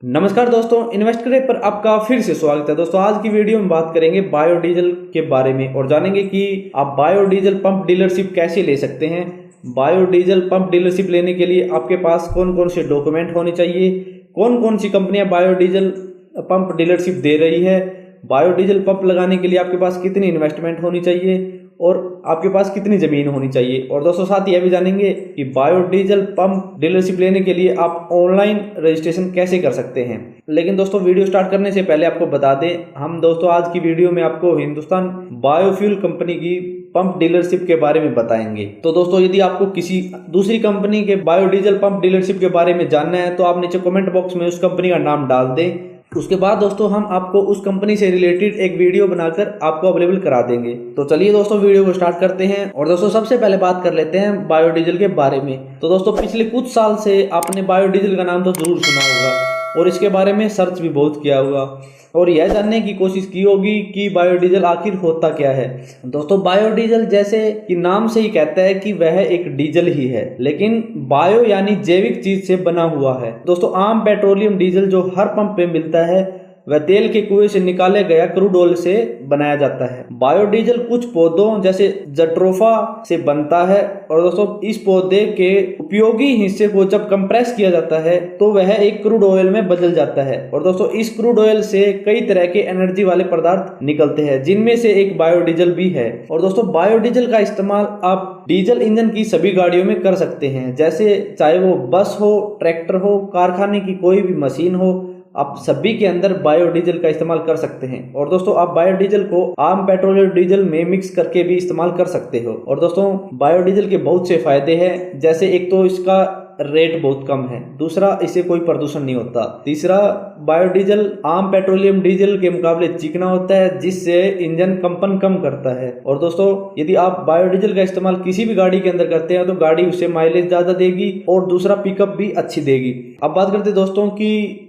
नमस्कार दोस्तों, इन्वेस्ट करें पर आपका फिर से स्वागत है। दोस्तों आज की वीडियो में बात करेंगे बायोडीजल के बारे में और जानेंगे कि आप बायोडीजल पंप डीलरशिप कैसे ले सकते हैं। बायोडीजल पंप डीलरशिप लेने के लिए आपके पास कौन कौन से डॉक्यूमेंट होने चाहिए, कौन कौन सी कंपनियां बायोडीजल पंप डीलरशिप दे रही है, बायोडीजल पंप लगाने के लिए आपके पास कितनी इन्वेस्टमेंट होनी चाहिए और आपके पास कितनी ज़मीन होनी चाहिए। और दोस्तों साथ यह भी जानेंगे कि बायोडीजल पंप डीलरशिप लेने के लिए आप ऑनलाइन रजिस्ट्रेशन कैसे कर सकते हैं। लेकिन दोस्तों वीडियो स्टार्ट करने से पहले आपको बता दें, हम दोस्तों आज की वीडियो में आपको हिंदुस्तान बायोफ्यूल कंपनी की पंप डीलरशिप के बारे में बताएंगे। तो दोस्तों यदि आपको किसी दूसरी कंपनी के बायोडीजल पंप डीलरशिप के बारे में जानना है तो आप नीचे कमेंट बॉक्स में उस कंपनी का नाम डाल दें। उसके बाद दोस्तों हम आपको उस कंपनी से रिलेटेड एक वीडियो बनाकर आपको अवेलेबल करा देंगे। तो चलिए दोस्तों वीडियो को स्टार्ट करते हैं। और दोस्तों सबसे पहले बात कर लेते हैं बायोडीजल के बारे में। तो दोस्तों पिछले कुछ साल से आपने बायोडीजल का नाम तो जरूर सुना होगा और इसके बारे में सर्च भी बहुत किया होगा और यह जानने की कोशिश की होगी कि बायोडीजल आखिर होता क्या है। दोस्तों बायोडीजल जैसे कि नाम से ही कहता है कि वह एक डीजल ही है, लेकिन बायो यानी जैविक चीज से बना हुआ है। दोस्तों आम पेट्रोलियम डीजल जो हर पंप पे मिलता है वह तेल के कुएं से निकाले गया क्रूड ऑयल से बनाया जाता है। बायोडीजल कुछ पौधों जैसे जट्रोफा से बनता है और दोस्तों इस पौधे के उपयोगी हिस्से को जब कंप्रेस किया जाता है तो वह एक क्रूड ऑयल में बदल जाता है। और दोस्तों इस क्रूड ऑयल से कई तरह के एनर्जी वाले पदार्थ निकलते हैं जिनमें से एक बायोडीजल भी है। और दोस्तों बायोडीजल का इस्तेमाल आप डीजल इंजन की सभी गाड़ियों में कर सकते हैं, जैसे चाहे वो बस हो, ट्रैक्टर हो, कारखाने की कोई भी मशीन हो, आप सभी के अंदर बायोडीजल का इस्तेमाल कर सकते हैं। और दोस्तों आप बायोडीजल को आम पेट्रोल डीजल में मिक्स करके भी इस्तेमाल कर सकते हो। और दोस्तों बायोडीजल के बहुत से फायदे हैं, जैसे एक तो इसका रेट बहुत कम है, दूसरा इससे कोई प्रदूषण नहीं होता, तीसरा बायोडीजल आम पेट्रोलियम डीजल के मुकाबले चिकना होता है जिससे इंजन कंपन कम करता है। और दोस्तों यदि आप बायोडीजल का इस्तेमाल किसी भी गाड़ी के अंदर करते हैं तो गाड़ी उससे माइलेज ज्यादा देगी और दूसरा पिकअप भी अच्छी देगी। अब बात करते हैं दोस्तों की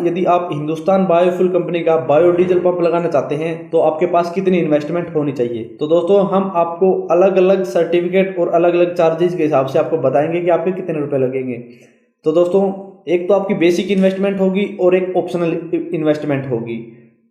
यदि आप हिंदुस्तान बायोफ्यूल कंपनी का बायोडीजल पंप लगाना चाहते हैं तो आपके पास कितनी इन्वेस्टमेंट होनी चाहिए। तो दोस्तों हम आपको अलग अलग सर्टिफिकेट और अलग अलग चार्जेस के हिसाब से आपको बताएंगे कि आपके कितने रुपए लगेंगे। तो दोस्तों एक तो आपकी बेसिक इन्वेस्टमेंट होगी और एक ऑप्शनल इन्वेस्टमेंट होगी।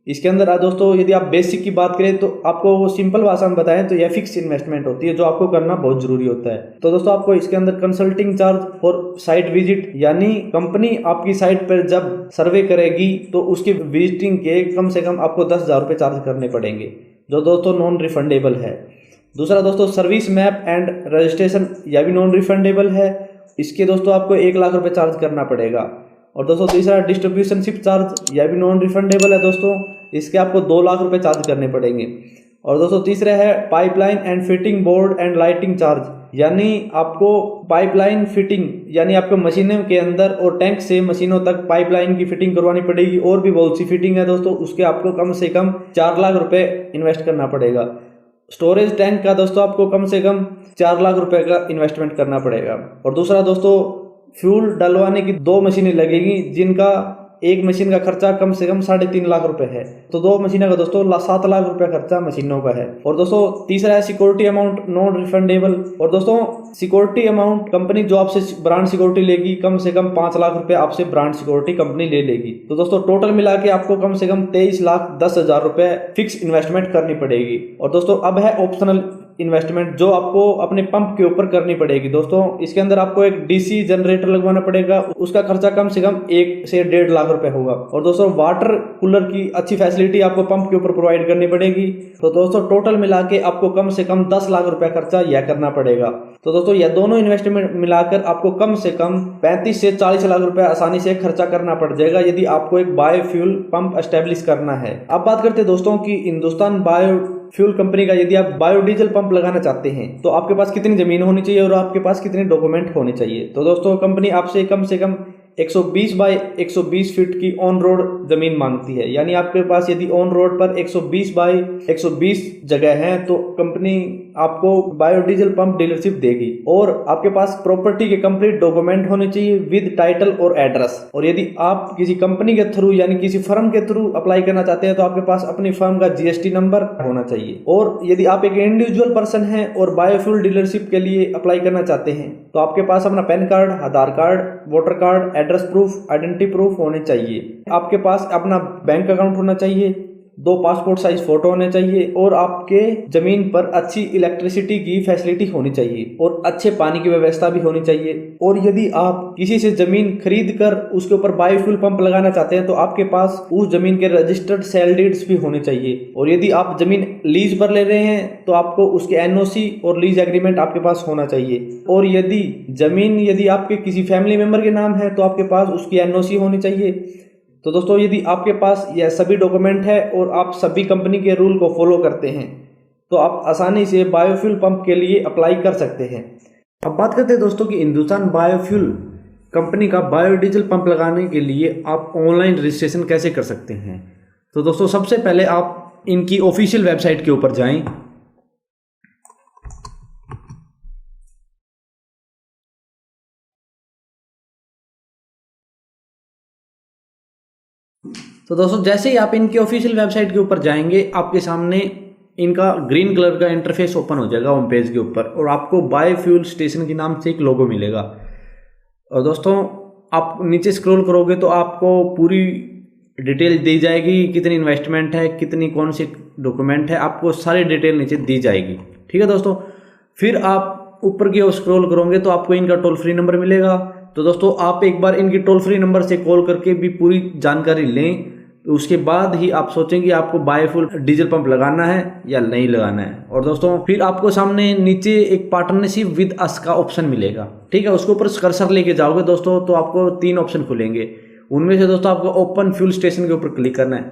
इसके अंदर दोस्तों यदि आप बेसिक की बात करें तो आपको वो सिंपल भाषा में बताएं तो यह फिक्स इन्वेस्टमेंट होती है जो आपको करना बहुत जरूरी होता है। तो दोस्तों आपको इसके अंदर कंसल्टिंग चार्ज और साइट विजिट, यानी कंपनी आपकी साइट पर जब सर्वे करेगी तो उसके विजिटिंग के कम से कम आपको 10,000 रुपये चार्ज करने पड़ेंगे, जो दोस्तों नॉन रिफंडेबल है। दूसरा दोस्तों सर्विस मैप एंड रजिस्ट्रेशन, यह भी नॉन रिफंडेबल है, इसके दोस्तों आपको 1,00,000 रुपये चार्ज करना पड़ेगा। और दोस्तों तीसरा डिस्ट्रीब्यूशनशिप चार्ज, यह भी नॉन रिफंडेबल है दोस्तों, इसके आपको 2,00,000 रुपये चार्ज करने पड़ेंगे। और दोस्तों तीसरा है pipeline and fitting board and lighting charge, यानी आपको पाइपलाइन फिटिंग यानी आपको मशीनों के अंदर और टैंक से मशीनों तक पाइपलाइन की फिटिंग करवानी पड़ेगी और भी बहुत सी फिटिंग है दोस्तों, उसके आपको कम से कम 4,00,000 रुपये इन्वेस्ट करना पड़ेगा। स्टोरेज टैंक का दोस्तों आपको कम से कम 4,00,000 रुपये का इन्वेस्टमेंट करना पड़ेगा। और दूसरा दोस्तों फ्यूल डलवाने की 2 मशीनें लगेगी जिनका एक मशीन का खर्चा कम से कम 3.5 लाख रुपए है। तो 2 मशीनों का दोस्तों 7,00,000 रुपए खर्चा मशीनों का है। और दोस्तों तीसरा है सिक्योरिटी अमाउंट नॉन रिफंडेबल। और दोस्तों सिक्योरिटी अमाउंट कंपनी जो आपसे ब्रांड सिक्योरिटी लेगी कम से कम 5,00,000 रुपए आपसे ब्रांड सिक्योरिटी कंपनी ले लेगी। तो दोस्तों टोटल मिला के आपको कम से कम 23,10,000 रुपए फिक्स इन्वेस्टमेंट करनी पड़ेगी। और दोस्तों अब है ऑप्शनल इन्वेस्टमेंट जो आपको अपने पंप के ऊपर करनी पड़ेगी। दोस्तों इसके अंदर आपको एक डीसी जनरेटर लगवाना पड़ेगा, उसका खर्चा कम से कम 1 से 1.5 लाख रुपए होगा। और दोस्तों वाटर कूलर की अच्छी फैसिलिटी आपको पंप के ऊपर प्रोवाइड करनी पड़ेगी। तो दोस्तों टोटल मिला के आपको कम से कम 10 लाख रुपए खर्चा यह करना पड़ेगा। तो दोस्तों यह दोनों इन्वेस्टमेंट मिलाकर आपको कम से कम 35 से 40 लाख रुपए आसानी से खर्चा करना पड़ जाएगा यदि आपको एक बायोफ्यूल पंप एस्टेब्लिश करना है। अब बात करते हैं दोस्तों की हिंदुस्तान बायोफ्यूल कंपनी का यदि आप बायोडीजल पंप लगाना चाहते हैं तो आपके पास कितनी जमीन होनी चाहिए और आपके पास कितने डॉक्यूमेंट होने चाहिए। तो दोस्तों कंपनी आपसे कम से कम 120 बाय 120 फीट की ऑन रोड जमीन मांगती है, यानी आपके पास यदि ऑन रोड पर 120 बाय 120 जगह है तो कंपनी आपको बायोडीजल पंप डीलरशिप देगी। और आपके पास प्रॉपर्टी के कंप्लीट डॉक्यूमेंट होने चाहिए विद टाइटल और एड्रेस। और यदि आप किसी कंपनी के थ्रू यानी किसी फर्म के थ्रू अप्लाई करना चाहते हैं तो आपके पास अपनी फर्म का जीएसटी नंबर होना चाहिए। और यदि आप एक इंडिविजुअल पर्सन हैं और बायोफ्यूल डीलरशिप के लिए अप्लाई करना चाहते हैं तो आपके पास अपना PAN card, Aadhaar card, voter card, address proof, identity proof होने चाहिए। आपके पास अपना बैंक अकाउंट होना चाहिए, 2 पासपोर्ट साइज फोटो होने चाहिए और आपके जमीन पर अच्छी इलेक्ट्रिसिटी की फैसिलिटी होनी चाहिए और अच्छे पानी की व्यवस्था भी होनी चाहिए। और यदि आप किसी से जमीन खरीद कर उसके ऊपर बायोफ्यूल पंप लगाना चाहते हैं तो आपके पास उस जमीन के रजिस्टर्ड सेल डीड्स भी होने चाहिए। और यदि आप जमीन लीज पर ले रहे हैं तो आपको उसके एनओसी और लीज एग्रीमेंट आपके पास होना चाहिए। और यदि आपके किसी फैमिली मेंबर के नाम है तो आपके पास उसकी एनओसी होनी चाहिए। तो दोस्तों यदि आपके पास यह सभी डॉक्यूमेंट है और आप सभी कंपनी के रूल को फॉलो करते हैं तो आप आसानी से बायोफ्यूल पंप के लिए अप्लाई कर सकते हैं। अब बात करते हैं दोस्तों कि हिंदुस्तान बायोफ्यूल कंपनी का बायोडीजल पंप लगाने के लिए आप ऑनलाइन रजिस्ट्रेशन कैसे कर सकते हैं। तो दोस्तों सबसे पहले आप इनकी ऑफिशियल वेबसाइट के ऊपर जाएं। तो दोस्तों जैसे ही आप इनकी ऑफिशियल वेबसाइट के ऊपर जाएंगे आपके सामने इनका ग्रीन कलर का इंटरफेस ओपन हो जाएगा होम पेज के ऊपर और आपको बायोफ्यूल स्टेशन के नाम से एक लोगो मिलेगा। और दोस्तों आप नीचे स्क्रॉल करोगे तो आपको पूरी डिटेल दी जाएगी, कितनी इन्वेस्टमेंट है, कितनी कौन सी डॉक्यूमेंट है, आपको सारी डिटेल नीचे दी जाएगी। ठीक है दोस्तों, फिर आप ऊपर की ओर स्क्रॉल करोगे तो आपको इनका टोल फ्री नंबर मिलेगा। तो दोस्तों आप एक बार इनकी टोल फ्री नंबर से कॉल करके भी पूरी जानकारी लें, उसके बाद ही आप सोचेंगे आपको बायोफ्यूल डीजल पंप लगाना है या नहीं लगाना है। और दोस्तों फिर आपको सामने नीचे एक पार्टनरशिप विद अस का ऑप्शन मिलेगा। ठीक है, उसके ऊपर कर्सर लेके जाओगे दोस्तों तो आपको 3 ऑप्शन खुलेंगे। उनमें से दोस्तों आपको ओपन फ्यूल स्टेशन के ऊपर क्लिक करना है।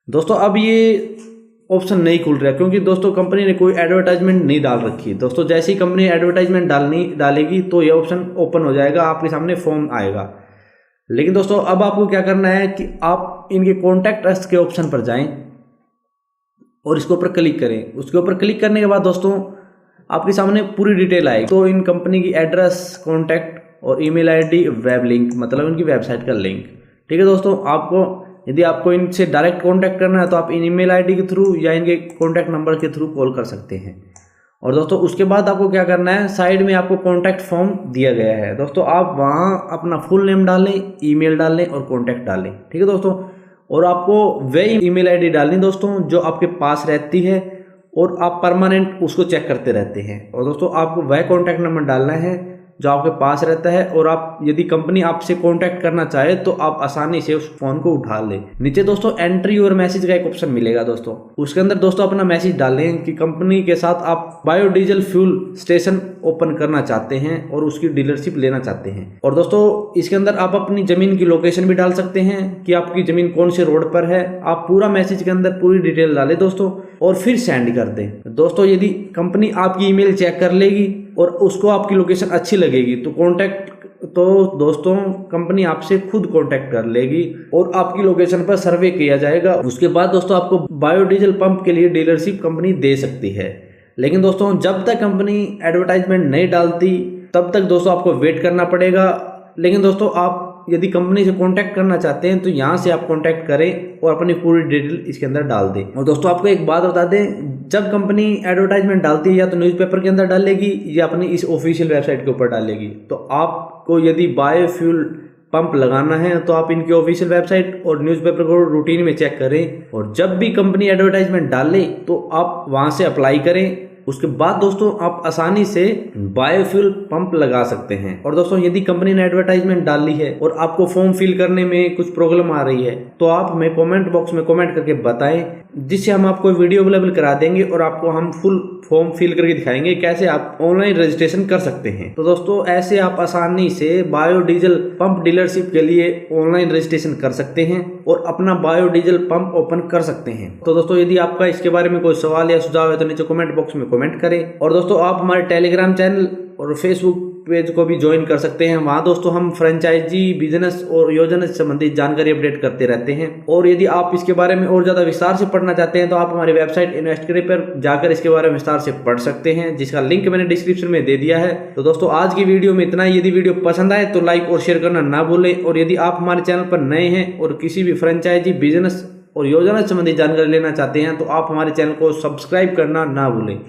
दोस्तों अब ये ऑप्शन नहीं खुल रहा क्योंकि दोस्तों कंपनी ने कोई एडवर्टाइजमेंट नहीं डाल रखी। दोस्तों जैसे ही कंपनी एडवर्टाइजमेंट डालेगी तो ये ऑप्शन ओपन हो जाएगा, आपके सामने फॉर्म आएगा। लेकिन दोस्तों अब आपको क्या करना है कि आप इनके कॉन्टैक्ट अस के ऑप्शन पर जाएं और इसके ऊपर क्लिक करें। उसके ऊपर क्लिक करने के बाद दोस्तों आपके सामने पूरी डिटेल आएगी। तो इन कंपनी की एड्रेस, कॉन्टैक्ट और ईमेल आईडी, वेब लिंक मतलब इनकी वेबसाइट का लिंक। ठीक है दोस्तों, यदि आपको इनसे डायरेक्ट कॉन्टैक्ट करना है तो आप इन ईमेल आईडी के थ्रू या इनके कॉन्टैक्ट नंबर के थ्रू कॉल कर सकते हैं। और दोस्तों उसके बाद आपको क्या करना है, साइड में आपको कॉन्टैक्ट फॉर्म दिया गया है। दोस्तों आप वहाँ अपना फुल नेम डालें, ईमेल डालें और कॉन्टैक्ट डालें। ठीक है दोस्तों, और आपको वही ईमेल आईडी डालनी दोस्तों जो आपके पास रहती है और आप परमानेंट उसको चेक करते रहते हैं। और दोस्तों आपको वह कॉन्टैक्ट नंबर डालना है जो आपके पास रहता है। और आप यदि कंपनी आपसे कांटेक्ट करना चाहे तो आप आसानी से उस फोन को उठा लें। नीचे दोस्तों एंट्री योर मैसेज का एक ऑप्शन मिलेगा दोस्तों, उसके अंदर दोस्तों अपना मैसेज डालें कि कंपनी के साथ आप बायोडीजल फ्यूल स्टेशन ओपन करना चाहते हैं और उसकी डीलरशिप लेना चाहते हैं। और दोस्तों इसके अंदर आप अपनी जमीन की लोकेशन भी डाल सकते हैं कि आपकी जमीन कौन से रोड पर है। आप पूरा मैसेज के अंदर पूरी डिटेल डालें दोस्तों और फिर सेंड कर दें। दोस्तों यदि कंपनी आपकी ईमेल चेक कर लेगी और उसको आपकी लोकेशन अच्छी लगेगी तो दोस्तों कंपनी आपसे खुद कांटेक्ट कर लेगी और आपकी लोकेशन पर सर्वे किया जाएगा। उसके बाद दोस्तों आपको बायोडीजल पंप के लिए डीलरशिप कंपनी दे सकती है। लेकिन दोस्तों जब तक कंपनी एडवर्टाइजमेंट नहीं डालती तब तक दोस्तों आपको वेट करना पड़ेगा। लेकिन दोस्तों आप यदि कंपनी से कांटेक्ट करना चाहते हैं तो यहाँ से आप कांटेक्ट करें और अपनी पूरी डिटेल इसके अंदर डाल दें। और दोस्तों आपको एक बात बता दें, जब कंपनी एडवर्टाइजमेंट डालती है या तो न्यूज़पेपर के अंदर डालेगी या अपनी इस ऑफिशियल वेबसाइट के ऊपर डालेगी। तो आपको यदि बायोफ्यूल पंप लगाना है तो आप इनकी ऑफिशियल वेबसाइट और न्यूज़पेपर को रूटीन में चेक करें और जब भी कंपनी एडवर्टाइजमेंट डाले तो आप वहाँ से अप्लाई करें। उसके बाद दोस्तों आप आसानी से बायोफ्यूल पंप लगा सकते हैं। और दोस्तों यदि कंपनी ने एडवर्टाइजमेंट डाली है और आपको फॉर्म फिल करने में कुछ प्रॉब्लम आ रही है तो आप हमें कमेंट बॉक्स में कमेंट करके बताएं, जिससे हम आपको वीडियो अवेलेबल करा देंगे और आपको हम फुल फॉर्म फिल करके दिखाएंगे कैसे आप ऑनलाइन रजिस्ट्रेशन कर सकते हैं। तो दोस्तों ऐसे आप आसानी से बायोडीजल पंप डीलरशिप के लिए ऑनलाइन रजिस्ट्रेशन कर सकते हैं और अपना बायोडीजल पंप ओपन कर सकते हैं। तो दोस्तों यदि आपका इसके बारे में कोई सवाल या सुझाव है तो नीचे कमेंट बॉक्स में कमेंट करें। और दोस्तों आप हमारे टेलीग्राम चैनल और फेसबुक पेज को भी ज्वाइन कर सकते हैं। वहाँ दोस्तों हम फ्रेंचाइजी बिजनेस और योजना से संबंधित जानकारी अपडेट करते रहते हैं। और यदि आप इसके बारे में और ज़्यादा विस्तार से पढ़ना चाहते हैं तो आप हमारी वेबसाइट इन्वेस्टकरे पर जाकर इसके बारे में विस्तार से पढ़ सकते हैं, जिसका लिंक मैंने डिस्क्रिप्शन में दे दिया है। तो दोस्तों आज की वीडियो में इतना ही। यदि वीडियो पसंद आए तो लाइक और शेयर करना ना भूलें। और यदि आप हमारे चैनल पर नए हैं और किसी भी फ्रेंचाइजी बिजनेस और योजना से संबंधित जानकारी लेना चाहते हैं तो आप हमारे चैनल को सब्सक्राइब करना ना भूलें।